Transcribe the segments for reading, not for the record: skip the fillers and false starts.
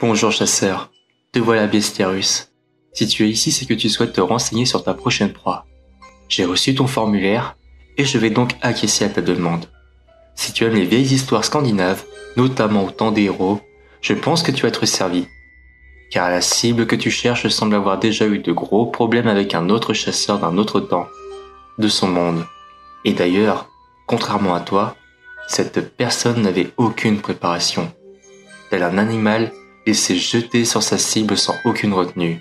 Bonjour chasseur, te voilà Bestiarus. Si tu es ici, c'est que tu souhaites te renseigner sur ta prochaine proie. J'ai reçu ton formulaire et je vais donc acquiescer à ta demande. Si tu aimes les vieilles histoires scandinaves, notamment au temps des héros, je pense que tu vas être servi. Car la cible que tu cherches semble avoir déjà eu de gros problèmes avec un autre chasseur d'un autre temps, de son monde. Et d'ailleurs, contrairement à toi, cette personne n'avait aucune préparation. Tel un animal, il s'est jeté sur sa cible sans aucune retenue.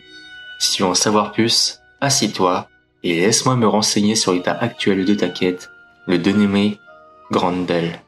Si tu veux en savoir plus, assis-toi et laisse-moi me renseigner sur l'état actuel de ta quête, le dénommé Grendel.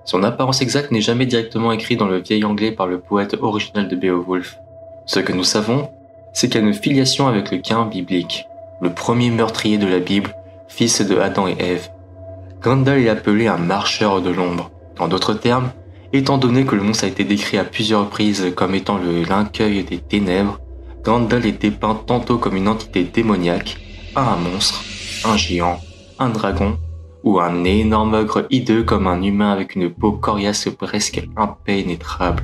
Son apparence exacte n'est jamais directement écrite dans le vieil anglais par le poète original de Beowulf. Ce que nous savons, c'est qu'il y a une filiation avec le Caïn biblique, le premier meurtrier de la Bible, fils de Adam et Ève. Grendel est appelé un marcheur de l'ombre. En d'autres termes, étant donné que le monstre a été décrit à plusieurs reprises comme étant le lincueil des ténèbres, Grendel est dépeint tantôt comme une entité démoniaque, un monstre, un géant, un dragon, ou un énorme ogre hideux comme un humain avec une peau coriace presque impénétrable,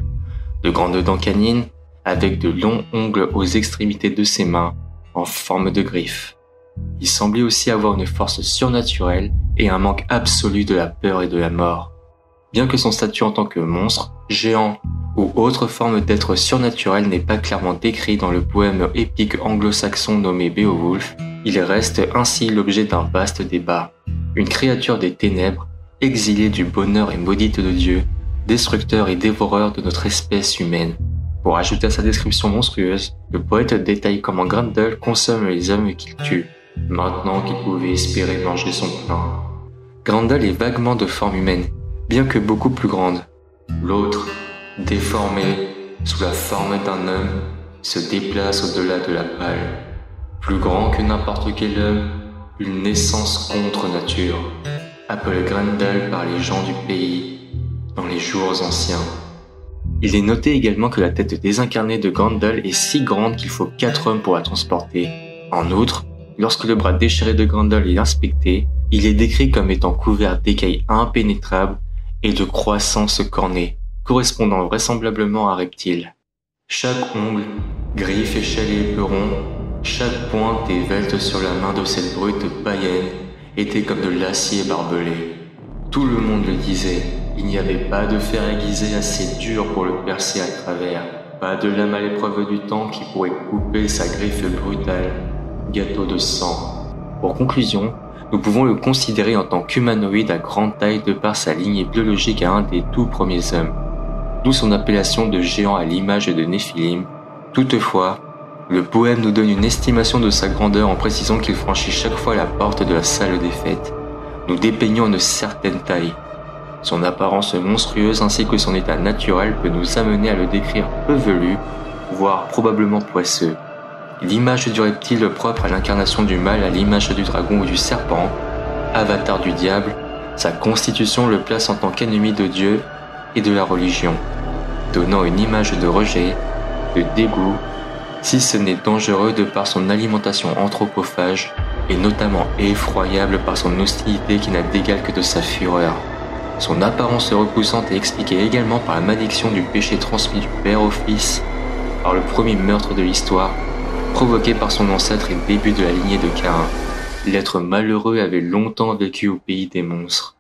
de grandes dents canines, avec de longs ongles aux extrémités de ses mains, en forme de griffes. Il semblait aussi avoir une force surnaturelle et un manque absolu de la peur et de la mort. Bien que son statut en tant que monstre, géant ou autre forme d'être surnaturel n'est pas clairement décrit dans le poème épique anglo-saxon nommé Beowulf, il reste ainsi l'objet d'un vaste débat. Une créature des ténèbres, exilée du bonheur et maudite de Dieu, destructeur et dévoreur de notre espèce humaine. Pour ajouter à sa description monstrueuse, le poète détaille comment Grendel consomme les hommes qu'il tue, maintenant qu'il pouvait espérer manger son pain. Grendel est vaguement de forme humaine, bien que beaucoup plus grande. L'autre, déformé, sous la forme d'un homme, se déplace au-delà de la palle. Plus grand que n'importe quel homme, une naissance contre nature, appelée Grendel par les gens du pays dans les jours anciens. Il est noté également que la tête désincarnée de Grendel est si grande qu'il faut 4 hommes pour la transporter. En outre, lorsque le bras déchiré de Grendel est inspecté, il est décrit comme étant couvert d'écailles impénétrables et de croissance cornée, correspondant vraisemblablement à un reptile. Chaque ongle, griffe, échelle et éperon, chaque pointe et velte sur la main de cette brute païenne était comme de l'acier barbelé. Tout le monde le disait, il n'y avait pas de fer aiguisé assez dur pour le percer à travers, pas de lame à l'épreuve du temps qui pourrait couper sa griffe brutale, gâteau de sang. Pour conclusion, nous pouvons le considérer en tant qu'humanoïde à grande taille de par sa lignée biologique à un des tout premiers hommes, d'où son appellation de géant à l'image de Néphilim. Toutefois, le poème nous donne une estimation de sa grandeur en précisant qu'il franchit chaque fois la porte de la salle des fêtes, nous dépeignant une certaine taille. Son apparence monstrueuse ainsi que son état naturel peut nous amener à le décrire peu velu, voire probablement poisseux. L'image du reptile propre à l'incarnation du mal à l'image du dragon ou du serpent, avatar du diable, sa constitution le place en tant qu'ennemi de Dieu et de la religion, donnant une image de rejet, de dégoût, si ce n'est dangereux de par son alimentation anthropophage et notamment effroyable par son hostilité qui n'a d'égal que de sa fureur. Son apparence repoussante est expliquée également par la malédiction du péché transmis du père au fils, par le premier meurtre de l'histoire, provoqué par son ancêtre et début de la lignée de Caïn. L'être malheureux avait longtemps vécu au pays des monstres.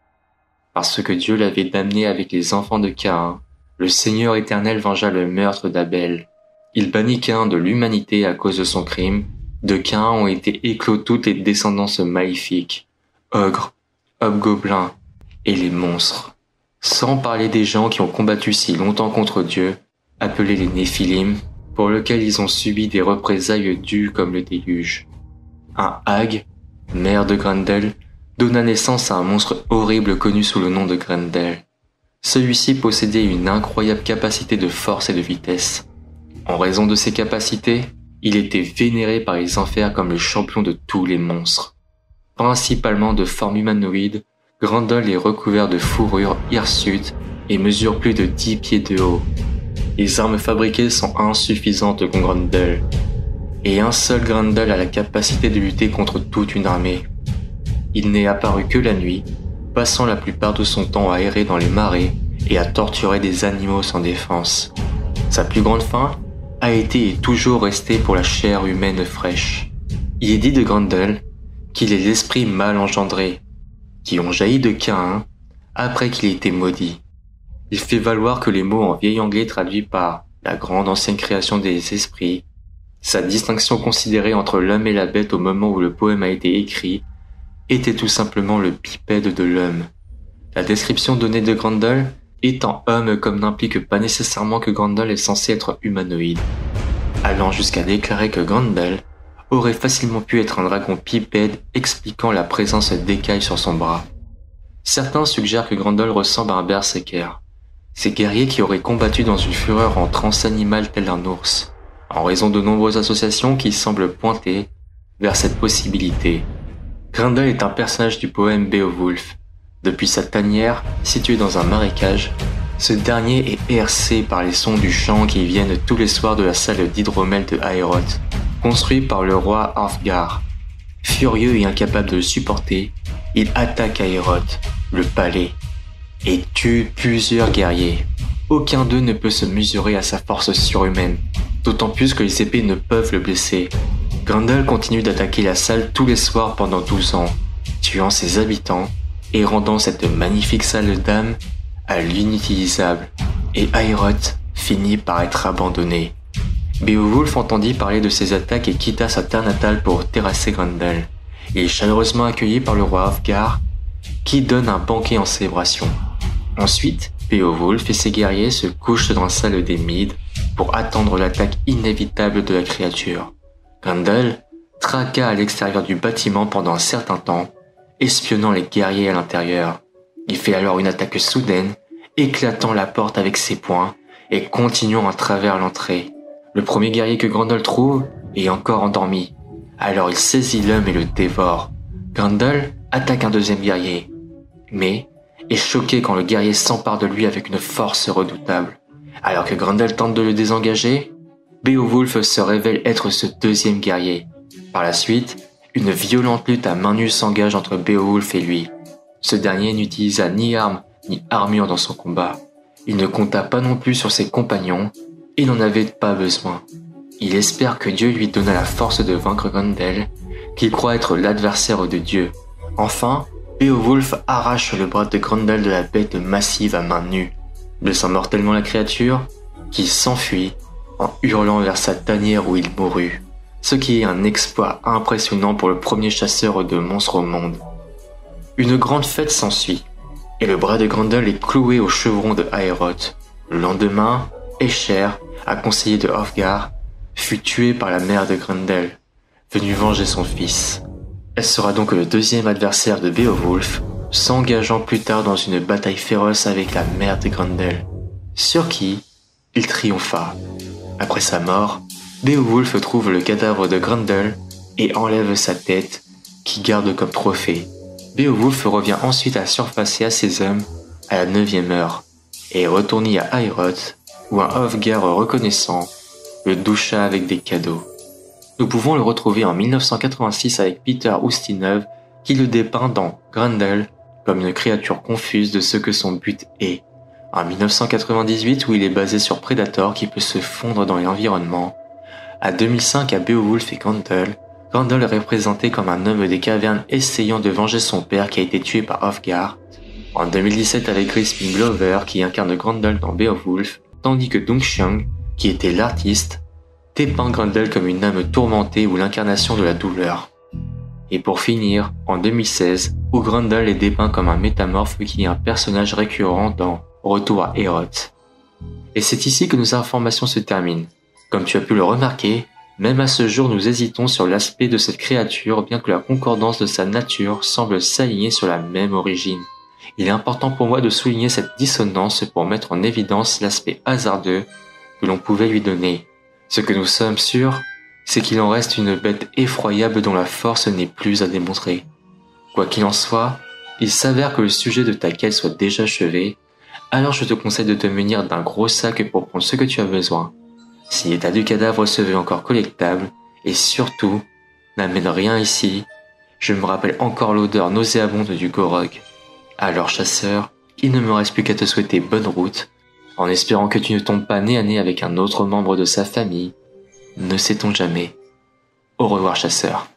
Parce que Dieu l'avait damné avec les enfants de Caïn, le Seigneur éternel vengea le meurtre d'Abel. Il bannit Caïn de l'humanité à cause de son crime. De Caïn ont été éclos toutes les descendances maléfiques, ogres, hobgoblins et les monstres. Sans parler des gens qui ont combattu si longtemps contre Dieu, appelés les Néphilim, pour lesquels ils ont subi des représailles dues comme le déluge. Un hag, mère de Grendel, donna naissance à un monstre horrible connu sous le nom de Grendel. Celui-ci possédait une incroyable capacité de force et de vitesse. En raison de ses capacités, il était vénéré par les enfers comme le champion de tous les monstres. Principalement de forme humanoïde, Grendel est recouvert de fourrure hirsute et mesure plus de 10 pieds de haut. Les armes fabriquées sont insuffisantes contre Grendel. Et un seul Grendel a la capacité de lutter contre toute une armée. Il n'est apparu que la nuit, passant la plupart de son temps à errer dans les marais et à torturer des animaux sans défense. Sa plus grande faim a été et toujours resté pour la chair humaine fraîche. Il est dit de Grendel qu'il est l'esprit mal engendré, qui ont jailli de Caïn après qu'il ait été maudit. Il fait valoir que les mots en vieil anglais traduits par la grande ancienne création des esprits, sa distinction considérée entre l'homme et la bête au moment où le poème a été écrit, était tout simplement le bipède de l'homme. La description donnée de Grendel étant homme comme n'implique pas nécessairement que Grendel est censé être humanoïde, allant jusqu'à déclarer que Grendel aurait facilement pu être un dragon bipède expliquant la présence d'écailles sur son bras. Certains suggèrent que Grendel ressemble à un berserker, ces guerriers qui auraient combattu dans une fureur en transe animale tel un ours, en raison de nombreuses associations qui semblent pointer vers cette possibilité. Grendel est un personnage du poème Beowulf. Depuis sa tanière, située dans un marécage, ce dernier est hercé par les sons du chant qui viennent tous les soirs de la salle d'hydromel de Aeroth, construit par le roi Hrothgar. Furieux et incapable de le supporter, il attaque Aeroth, le palais, et tue plusieurs guerriers. Aucun d'eux ne peut se mesurer à sa force surhumaine, d'autant plus que les épées ne peuvent le blesser. Grendel continue d'attaquer la salle tous les soirs pendant 12 ans, tuant ses habitants et rendant cette magnifique salle d'âme à l'inutilisable, et Aeroth finit par être abandonnée. Beowulf entendit parler de ces attaques et quitta sa terre natale pour terrasser Grendel. Il est chaleureusement accueilli par le roi Hrothgar, qui donne un banquet en célébration. Ensuite, Beowulf et ses guerriers se couchent dans la salle des Mides pour attendre l'attaque inévitable de la créature. Grendel traqua à l'extérieur du bâtiment pendant un certain temps, espionnant les guerriers à l'intérieur. Il fait alors une attaque soudaine, éclatant la porte avec ses poings et continuant à travers l'entrée. Le premier guerrier que Grendel trouve est encore endormi. Alors il saisit l'homme et le dévore. Grendel attaque un deuxième guerrier, mais est choqué quand le guerrier s'empare de lui avec une force redoutable. Alors que Grendel tente de le désengager, Beowulf se révèle être ce deuxième guerrier. Par la suite, une violente lutte à main nue s'engage entre Beowulf et lui. Ce dernier n'utilisa ni armes ni armure dans son combat. Il ne compta pas non plus sur ses compagnons, et n'en avait pas besoin. Il espère que Dieu lui donna la force de vaincre Grendel, qu'il croit être l'adversaire de Dieu. Enfin, Beowulf arrache le bras de Grendel de la bête massive à main nue, blessant mortellement la créature, qui s'enfuit en hurlant vers sa tanière où il mourut, ce qui est un exploit impressionnant pour le premier chasseur de monstres au monde. Une grande fête s'ensuit, et le bras de Grendel est cloué au chevron de Aeroth. Le lendemain, Escher, un conseiller de Hrothgar, fut tué par la mère de Grendel, venue venger son fils. Elle sera donc le deuxième adversaire de Beowulf, s'engageant plus tard dans une bataille féroce avec la mère de Grendel, sur qui il triompha. Après sa mort, Beowulf trouve le cadavre de Grendel et enlève sa tête, qu'il garde comme trophée. Beowulf revient ensuite à la surface et à ses hommes à la 9e heure, et retourne à Aeroth, où un Hrothgar reconnaissant le doucha avec des cadeaux. Nous pouvons le retrouver en 1986 avec Peter Ustinov, qui le dépeint dans Grendel comme une créature confuse de ce que son but est. En 1998 où il est basé sur Predator qui peut se fondre dans l'environnement. À 2005 à Beowulf et Grendel, Grendel est représenté comme un homme des cavernes essayant de venger son père qui a été tué par Hrothgar. En 2017 avec Crispin Glover qui incarne Grendel dans Beowulf, tandis que Dung Xiang, qui était l'artiste, dépeint Grendel comme une âme tourmentée ou l'incarnation de la douleur. Et pour finir, en 2016, où Grendel est dépeint comme un métamorphe qui est un personnage récurrent dans Retour à Aeroth. Et c'est ici que nos informations se terminent. Comme tu as pu le remarquer, même à ce jour nous hésitons sur l'aspect de cette créature bien que la concordance de sa nature semble s'aligner sur la même origine. Il est important pour moi de souligner cette dissonance pour mettre en évidence l'aspect hasardeux que l'on pouvait lui donner. Ce que nous sommes sûrs, c'est qu'il en reste une bête effroyable dont la force n'est plus à démontrer. Quoi qu'il en soit, il s'avère que le sujet de ta quête soit déjà achevé, Alors je te conseille de te munir d'un gros sac pour prendre ce que tu as besoin. Si l'état du cadavre se veut encore collectable, et surtout, n'amène rien ici. Je me rappelle encore l'odeur nauséabonde du gorog. Alors chasseur, il ne me reste plus qu'à te souhaiter bonne route, en espérant que tu ne tombes pas nez à nez avec un autre membre de sa famille. Ne sait-on jamais. Au revoir chasseur.